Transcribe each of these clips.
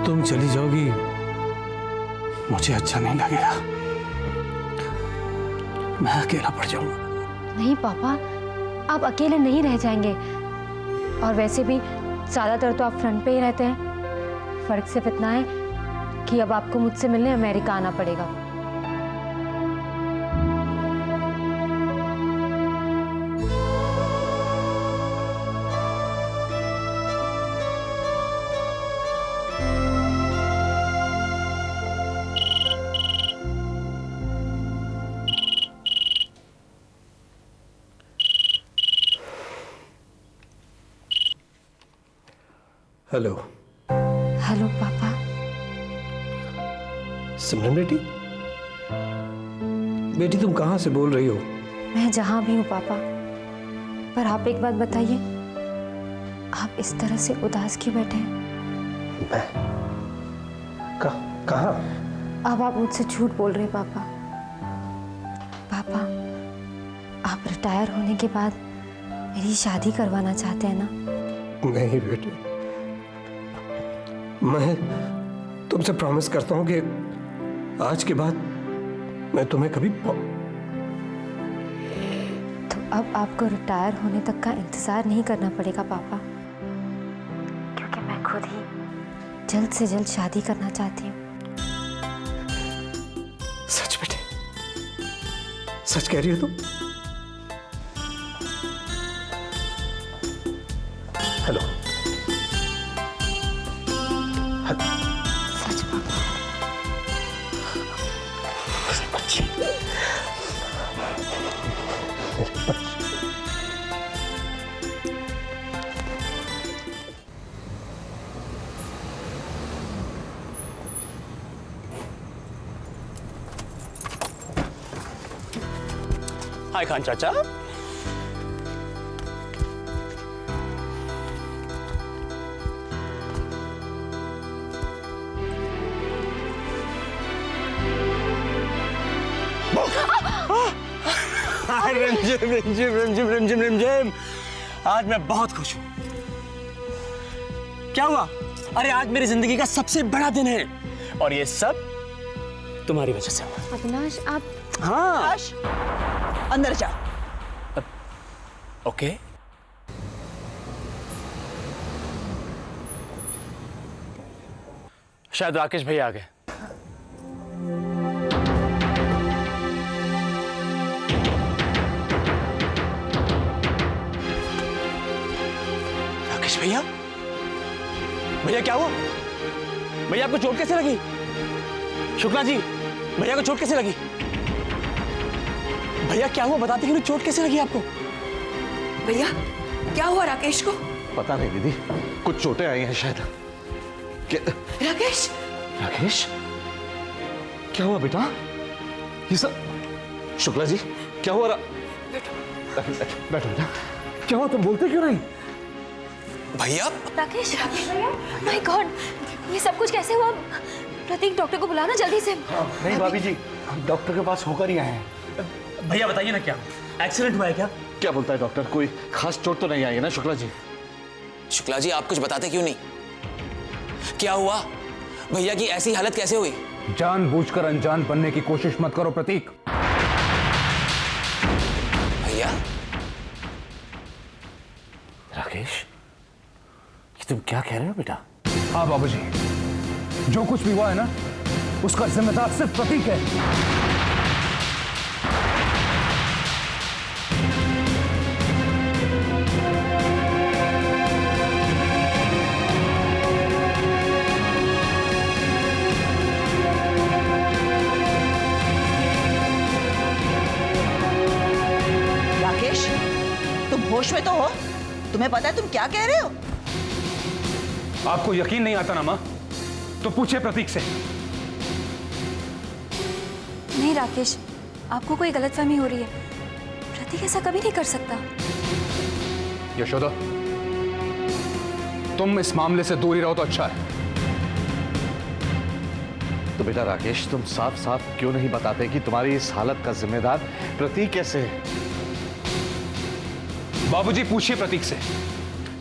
तुम चली जाओगी मुझे अच्छा नहीं लगेगा। मैं अकेला पड़ जाऊंगा। नहीं पापा, आप अकेले नहीं रह जाएंगे। और वैसे भी ज्यादातर तो आप फ्रंट पे ही रहते हैं। फर्क सिर्फ इतना है कि अब आपको मुझसे मिलने अमेरिका आना पड़ेगा। हेलो। हेलो पापा। सिमरन बेटी, बेटी तुम कहाँ से बोल रही हो? मैं जहां भी हूँ पापा, पर आप एक बात बताइए, आप इस तरह से उदास क्यों बैठे हैं? मैं कहाँ? अब आप मुझसे झूठ बोल रहे हैं पापा। पापा, आप रिटायर होने के बाद मेरी शादी करवाना चाहते हैं ना? नहीं बेटे, मैं तुमसे प्रॉमिस करता हूं कि आज के बाद मैं तुम्हें कभी तो अब आपको रिटायर होने तक का इंतजार नहीं करना पड़ेगा पापा, क्योंकि मैं खुद ही जल्द से जल्द शादी करना चाहती हूँ। सच बेटे, सच कह रही हो तुम? हेलो। सच पापा? हाय खान चाचा। रिमझिम रिमझिम रिमझिम रिमझिम रिमझिम। आज मैं बहुत खुश हूं। क्या हुआ? अरे आज मेरी जिंदगी का सबसे बड़ा दिन है और ये सब तुम्हारी वजह से हुआ। अविनाश, आप... हाँ अंदर जा। ओके। शायद राकेश भैया आ गए। राकेश भैया? भैया क्या हुआ? भैया आपको चोट कैसे लगी? शुक्ला जी, भैया को चोट कैसे लगी? भैया क्या हुआ, बताते क्यों नहीं? चोट कैसे लगी आपको? भैया क्या हुआ राकेश को? पता नहीं दीदी, कुछ चोटें आई हैं शायद। राकेश? राकेश क्या हुआ बेटा? ये सब शुक्ला जी क्या हुआ? बैठो बेटा। क्या हुआ, तुम बोलते क्यों नहीं? भैया? राकेश, माय गॉड, ये सब कुछ कैसे हुआ? प्रतीक, डॉक्टर को बुलाना जल्दी से। नहीं भाभी जी, हम डॉक्टर के पास होकर ही आए हैं। भैया बताइए ना, क्या एक्सीडेंट हुआ है क्या? क्या बोलता है डॉक्टर? कोई खास चोट तो नहीं आई है ना शुक्ला जी? शुक्ला जी, आप कुछ बताते क्यों नहीं? क्या हुआ? भैया की ऐसी हालत कैसे हुई? जानबूझकर अनजान बनने की कोशिश मत करो प्रतीक। भैया? राकेश, ये तुम क्या कह रहे हो बेटा? हाँ बाबूजी, जो कुछ भी हुआ है ना, उसका जिम्मेदार सिर्फ प्रतीक है। राकेश, तुम होश में तो हो? तुम्हें पता है तुम क्या कह रहे हो? आपको यकीन नहीं आता ना माँ? तो पूछे प्रतीक से। नहीं राकेश, आपको कोई गलतफहमी हो रही है। प्रतीक ऐसा कभी नहीं कर सकता। यशोदा, तुम इस मामले से दूर ही रहो तो अच्छा है। तो बेटा राकेश, तुम साफ साफ क्यों नहीं बताते कि तुम्हारी इस हालत का जिम्मेदार प्रतीक कैसे है? बाबूजी पूछिए प्रतीक से।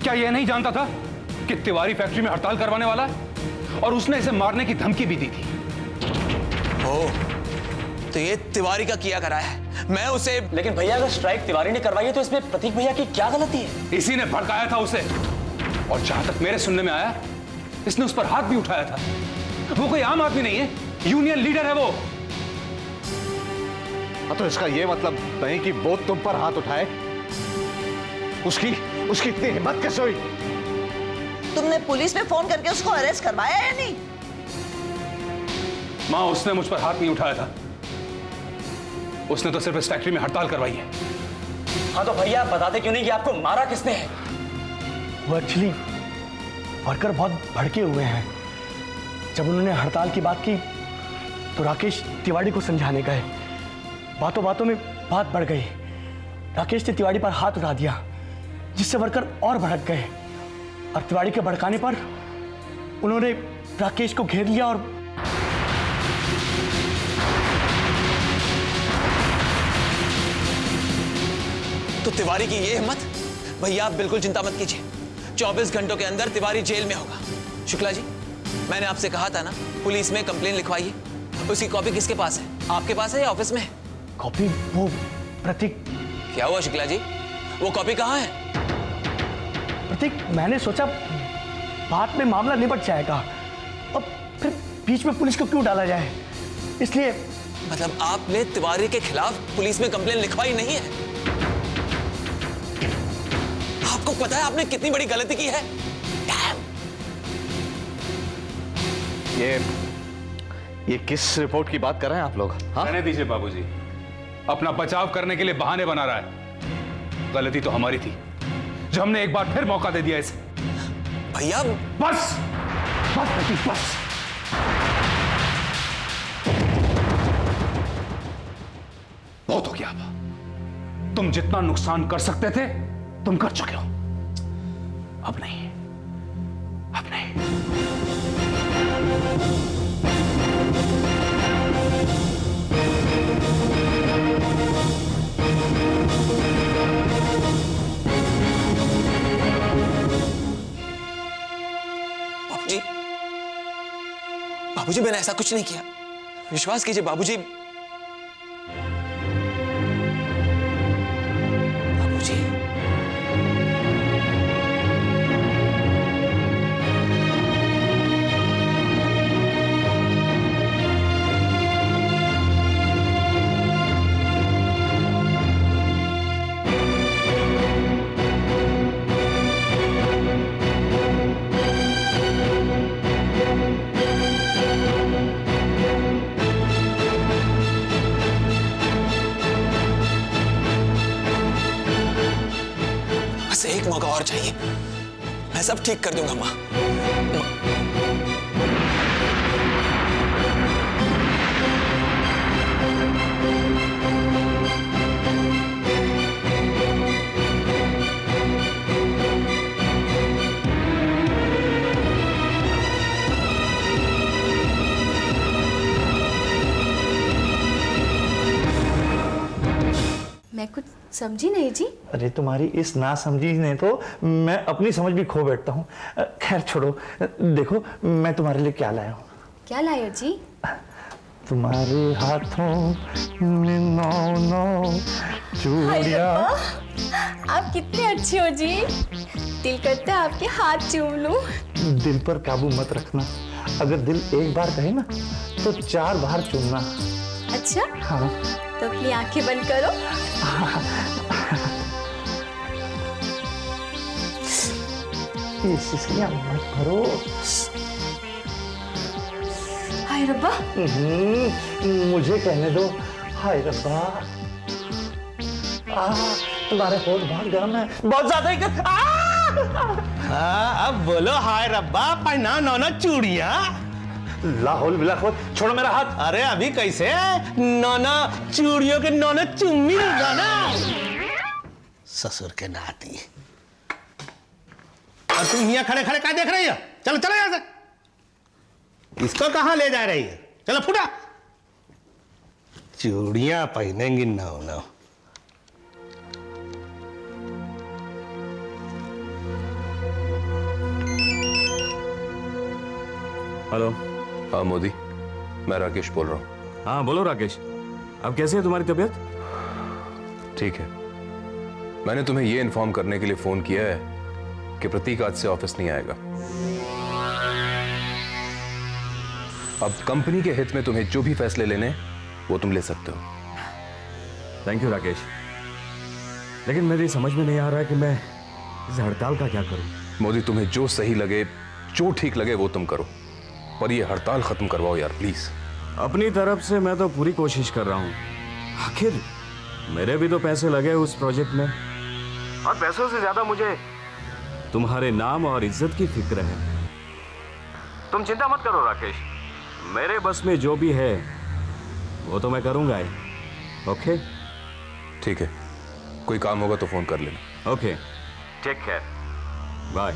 क्या यह नहीं जानता था कि तिवारी फैक्ट्री में हड़ताल करवाने वाला है? और उसने इसे मारने की धमकी भी दी थी। तो ये तिवारी का किया करा है। मैं उसे लेकिन भैया अगर स्ट्राइक तिवारी ने करवाई है तो इसमें प्रतीक भैया की क्या गलती है? इसी ने भड़काया था उसे, और जहां तक मेरे सुनने में आया, इसने उस पर हाथ भी उठाया था। वो कोई आम आदमी नहीं है, यूनियन लीडर है वो। तो इसका ये मतलब नहीं कि वो तुम पर हाथ उठाए? उसकी इतनी हिम्मत कैसे हुई? तुमने पुलिस में फोन करके उसको अरेस्ट करवाया या नहीं? मां, उसने मुझ पर हाथ नहीं उठाया था। उसने तो सिर्फ इस फैक्ट्री में हड़ताल करवाई है। हाँ तो भैया बताते क्यों नहीं कि आपको मारा किसने है? वो एक्चुअली वर्कर बहुत भड़के हुए हैं। जब उन्होंने हड़ताल की बात की तो राकेश तिवारी को समझाने गए। बातों बातों में बात बढ़ गई। राकेश ने तिवारी पर हाथ उठा दिया, जिससे वर्कर और भड़क गए, और तिवारी के भड़काने पर उन्होंने राकेश को घेर लिया। और तो तिवारी की ये हिम्मत? भैया आप बिल्कुल चिंता मत कीजिए, 24 घंटों के अंदर तिवारी जेल में होगा। शुक्ला जी, मैंने आपसे कहा था ना, पुलिस में कंप्लेन लिखवाइए। उसकी कॉपी किसके पास है? आपके पास है या ऑफिस में है? कॉपी वो प्रतीक। क्या हुआ शुक्ला जी, वो कॉपी कहाँ है? प्रतीक, मैंने सोचा बाद में मामला निपट जाएगा, अब फिर बीच में पुलिस को क्यों डाला जाए, इसलिए। मतलब आपने तिवारी के खिलाफ पुलिस में कंप्लेन लिखवाई नहीं है? आपको पता है आपने कितनी बड़ी गलती की है? ये किस रिपोर्ट की बात कर रहे हैं आप लोग? हाँ? रहने दीजिए बाबूजी, अपना बचाव करने के लिए बहाने बना रहा है। गलती तो हमारी थी, जो हमने एक बार फिर मौका दे दिया इसे। भैया बस बस प्रतीक, बस। बहुत हो गया। अब तुम जितना नुकसान कर सकते थे तुम कर चुके हो। अब नहीं, अब नहीं। बाबूजी, बाबूजी मैंने ऐसा कुछ नहीं किया, विश्वास कीजिए बाबूजी। बाबूजी, बस एक मौका और चाहिए, मैं सब ठीक कर दूंगा मां। मैं कुछ समझी नहीं जी। अरे तुम्हारी इस ना समझी ने तो मैं अपनी समझ भी खो बैठता हूँ। खैर छोड़ो, देखो मैं तुम्हारे लिए क्या लाया हूँ। क्या लाए हो जी? तुम्हारे हाथों में 9 चूड़ियां। आप कितने अच्छे हो जी, दिल करता है आपके हाथ चूम लूं। दिल पर काबू मत रखना, अगर दिल एक बार कहे ना तो 4 बार चूमना। अच्छा, हाँ। तो अपनी आंखें बंद करो। इसलिए मत भरो। हाय रब्बा। मुझे कहने दो। हाय रब्बा। तुम्हारे होठ बहुत गर्म है, बहुत ज्यादा ही अब बोलो हाय रब्बा, पहना 9 चूड़ियां। लाहौल बिलाखौल, छोड़ो मेरा हाथ। अरे अभी कैसे 9 चूड़ियों के 9 चुम्मी लगाना। ससुर के नाती। और तुम यहाँ खड़े खड़े क्या देख रही हो? चलो चलो यहाँ से। इसको कहाँ ले जा रही है? चलो फुटा। चूड़ियां पहनेंगी 9। हेलो। हाँ मोदी, मैं राकेश बोल रहा हूँ। हाँ बोलो राकेश, अब कैसे है तुम्हारी तबीयत? ठीक है। मैंने तुम्हें यह इन्फॉर्म करने के लिए फोन किया है कि प्रतीक आज से ऑफिस नहीं आएगा। अब कंपनी के हित में तुम्हें जो भी फैसले लेने हैं वो तुम ले सकते हो। थैंक यू राकेश, लेकिन मेरी समझ में नहीं आ रहा है कि मैं इस हड़ताल का क्या करूं। मोदी, तुम्हें जो सही लगे, जो ठीक लगे वो तुम करो, पर ये हड़ताल खत्म करवाओ यार प्लीज। अपनी तरफ से मैं तो पूरी कोशिश कर रहा हूं, आखिर मेरे भी तो पैसे लगे उस प्रोजेक्ट में, और पैसों से ज्यादा मुझे तुम्हारे नाम और इज्जत की फिक्र है। तुम चिंता मत करो राकेश, मेरे बस में जो भी है वो तो मैं करूंगा ही। ओके? ठीक है, कोई काम होगा तो फोन कर लेना। Okay, take care, bye.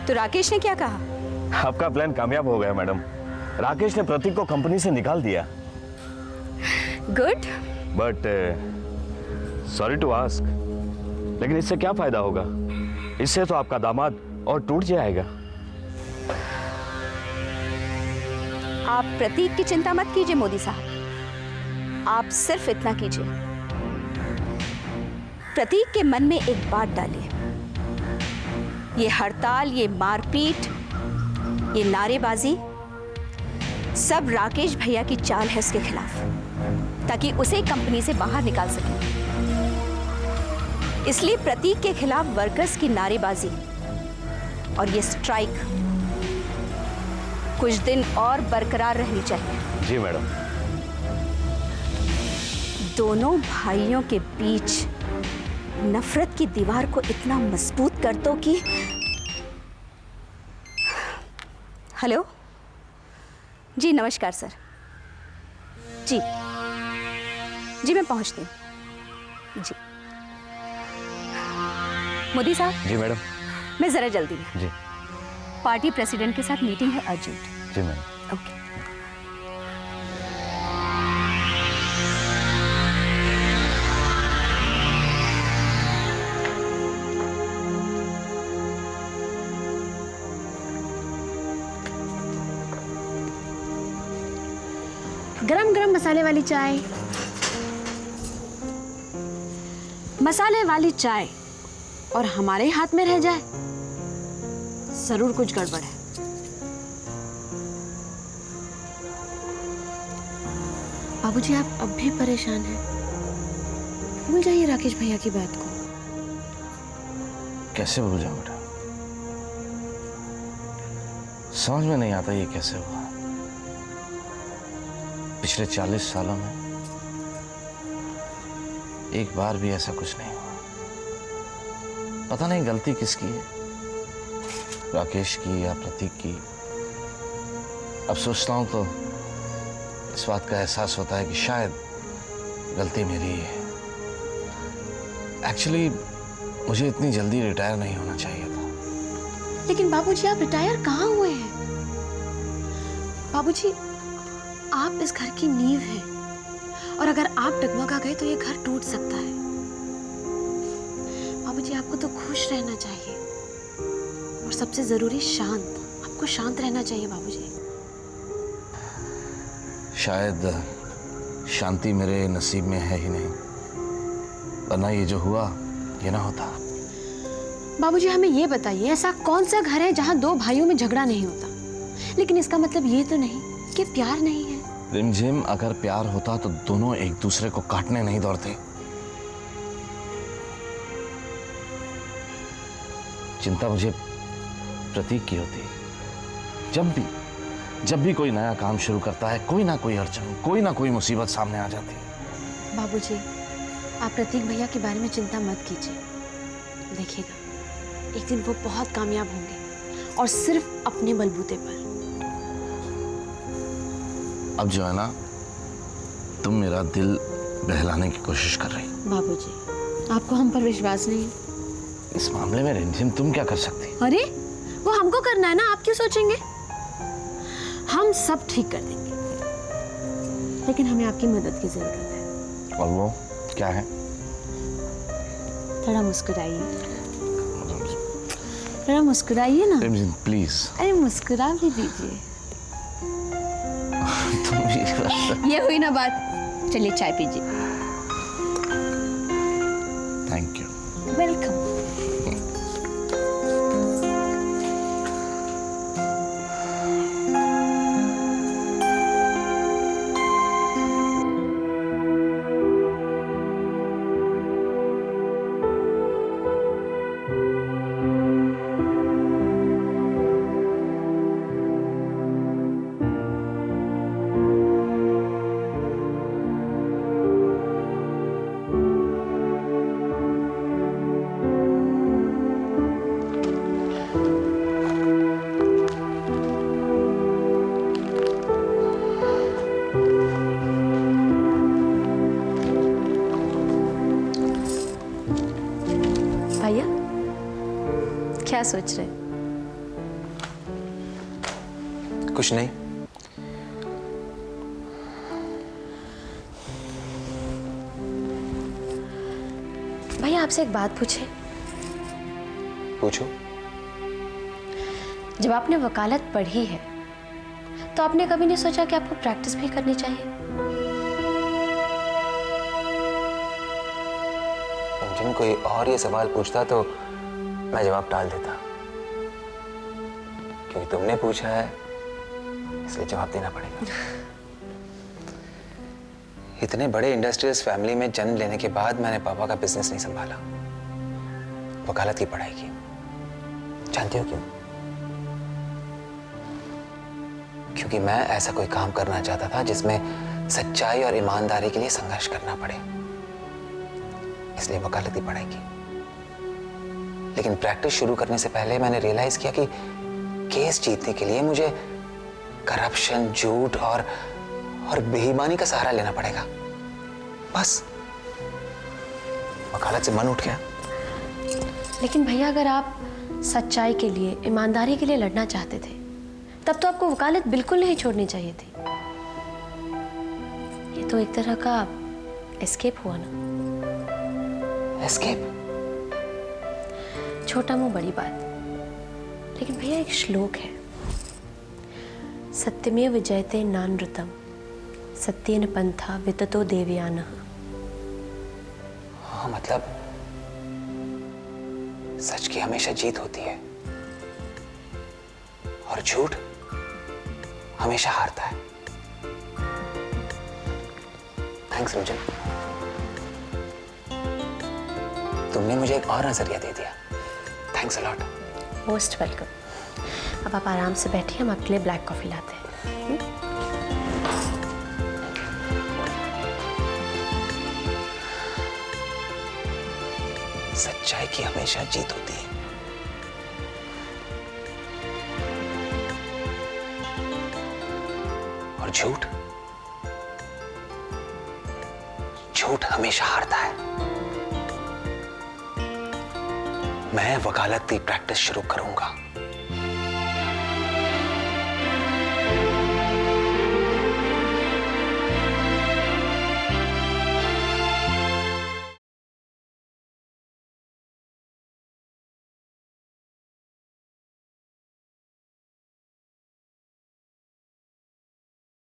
तो राकेश ने क्या कहा? आपका प्लान कामयाब हो गया मैडम। राकेश ने प्रतीक को कंपनी से निकाल दिया। Good. But sorry to ask, लेकिन इससे क्या फायदा होगा? इससे तो आपका दामाद और टूट जाएगा। आप प्रतीक की चिंता मत कीजिए मोदी साहब, आप सिर्फ इतना कीजिए, प्रतीक के मन में एक बात डालिए, ये हड़ताल, ये मारपीट, ये नारेबाजी सब राकेश भैया की चाल है उसके खिलाफ, ताकि उसे कंपनी से बाहर निकाल सके। इसलिए प्रतीक के खिलाफ वर्कर्स की नारेबाजी और ये स्ट्राइक कुछ दिन और बरकरार रहनी चाहिए। जी मैडम। दोनों भाइयों के बीच नफरत की दीवार को इतना मजबूत कर दो कि। हेलो जी, नमस्कार सर। जी जी, मैं पहुंचती हूँ जी। मोदी साहब। जी मैडम। मैं जरा जल्दी में। जी। पार्टी प्रेसिडेंट के साथ मीटिंग है अर्जेंट। जी मैडम। ओके। गरम गरम मसाले वाली चाय। मसाले वाली चाय और हमारे हाथ में रह जाए, जरूर कुछ गड़बड़ है। बाबूजी, आप अब भी परेशान हैं? भूल जाइए राकेश भैया की बात को। कैसे भूल जाऊं बेटा? समझ में नहीं आता ये कैसे हुआ। पिछले 40 सालों में एक बार भी ऐसा कुछ नहीं हुआ। पता नहीं गलती किसकी है, राकेश की या प्रतीक की। अब सोचता हूं तो इस बात का एहसास होता है कि शायद गलती मेरी ही है। एक्चुअली मुझे इतनी जल्दी रिटायर नहीं होना चाहिए था। लेकिन बाबूजी, आप रिटायर कहाँ हुए हैं? बाबूजी, आप इस घर की नींव हैं, और अगर आप डगमगा गए तो ये घर टूट सकता है। बाबूजी, आपको तो खुश रहना चाहिए, और सबसे जरूरी शांत। आपको शांत रहना चाहिए बाबूजी। शायद शांति मेरे नसीब में है ही नहीं, वरना ये जो हुआ ये ना होता। बाबूजी, हमें ये बताइए, ऐसा कौन सा घर है जहाँ दो भाइयों में झगड़ा नहीं होता? लेकिन इसका मतलब ये तो नहीं कि प्यार नहीं है। रिमझिम, अगर प्यार होता तो दोनों एक दूसरे को काटने नहीं दौड़ते। चिंता मुझे प्रतीक की होती। जब भी कोई नया काम शुरू करता है, कोई ना कोई अड़चन, कोई ना कोई मुसीबत सामने आ जाती है। बाबूजी, आप प्रतीक भैया के बारे में चिंता मत कीजिए। देखिएगा, एक दिन वो बहुत कामयाब होंगे, और सिर्फ अपने बलबूते पर। अब जो है ना, तुम मेरा दिल बहलाने की कोशिश कर रही। बाबूजी, आपको हम पर विश्वास नहीं है? इस मामले में रिमझिम तुम क्या कर सकती? अरे, वो हमको करना है ना, आप क्यों सोचेंगे? हम हम सब ठीक कर देंगे, लेकिन हमें आपकी मदद की जरूरत है। और वो क्या है? थोड़ा मुस्कुराइए, थोड़ा मुस्कुराइए ना। प्लीज। अरे मुस्कुरा भी दीजिए। ये हुई ना बात, चलिए चाय पीजिए। Thank you. वेलकम। भैया क्या सोच रहे? कुछ नहीं। भैया आपसे एक बात पूछे? पूछो। जब आपने वकालत पढ़ी है तो आपने कभी नहीं सोचा कि आपको प्रैक्टिस भी करनी चाहिए? जिन कोई और ये सवाल पूछता तो मैं जवाब टाल देता, क्योंकि तुमने पूछा है इसलिए जवाब देना पड़ेगा। इतने बड़े इंडस्ट्रियलिस्ट फैमिली में जन्म लेने के बाद मैंने पापा का बिजनेस नहीं संभाला, वकालत की पढ़ाई की। जानते हो क्यों? क्योंकि मैं ऐसा कोई काम करना चाहता था जिसमें सच्चाई और ईमानदारी के लिए संघर्ष करना पड़े, इसलिए वकालत की पढ़ाई की। लेकिन प्रैक्टिस शुरू करने से पहले मैंने रियलाइज किया कि केस जीतने के लिए मुझे करप्शन, झूठ और बेईमानी का सहारा लेना पड़ेगा। बस वकालत से मन उठ गया। लेकिन भैया अगर आप सच्चाई के लिए, ईमानदारी के लिए लड़ना चाहते थे तब तो आपको वकालत बिल्कुल नहीं छोड़नी चाहिए थी। ये तो एक तरह का एस्केप हुआ ना। एस्केप? छोटा मुंह बड़ी बात। लेकिन भैया एक श्लोक है, सत्यमेव जयते नानृतम सत्येन पंथा विततो देवयानः। हाँ, मतलब सच की हमेशा जीत होती है और झूठ हमेशा हारता है। थैंक्स रुंजन, तुमने मुझे एक और नजरिया दे दिया। Thanks a lot. Most welcome. अब आप आराम से बैठिए, हम आपके लिए ब्लैक कॉफी लाते हैं। सच्चाई की हमेशा जीत होती है और झूठ हमेशा हारता है। मैं वकालत की प्रैक्टिस शुरू करूंगा।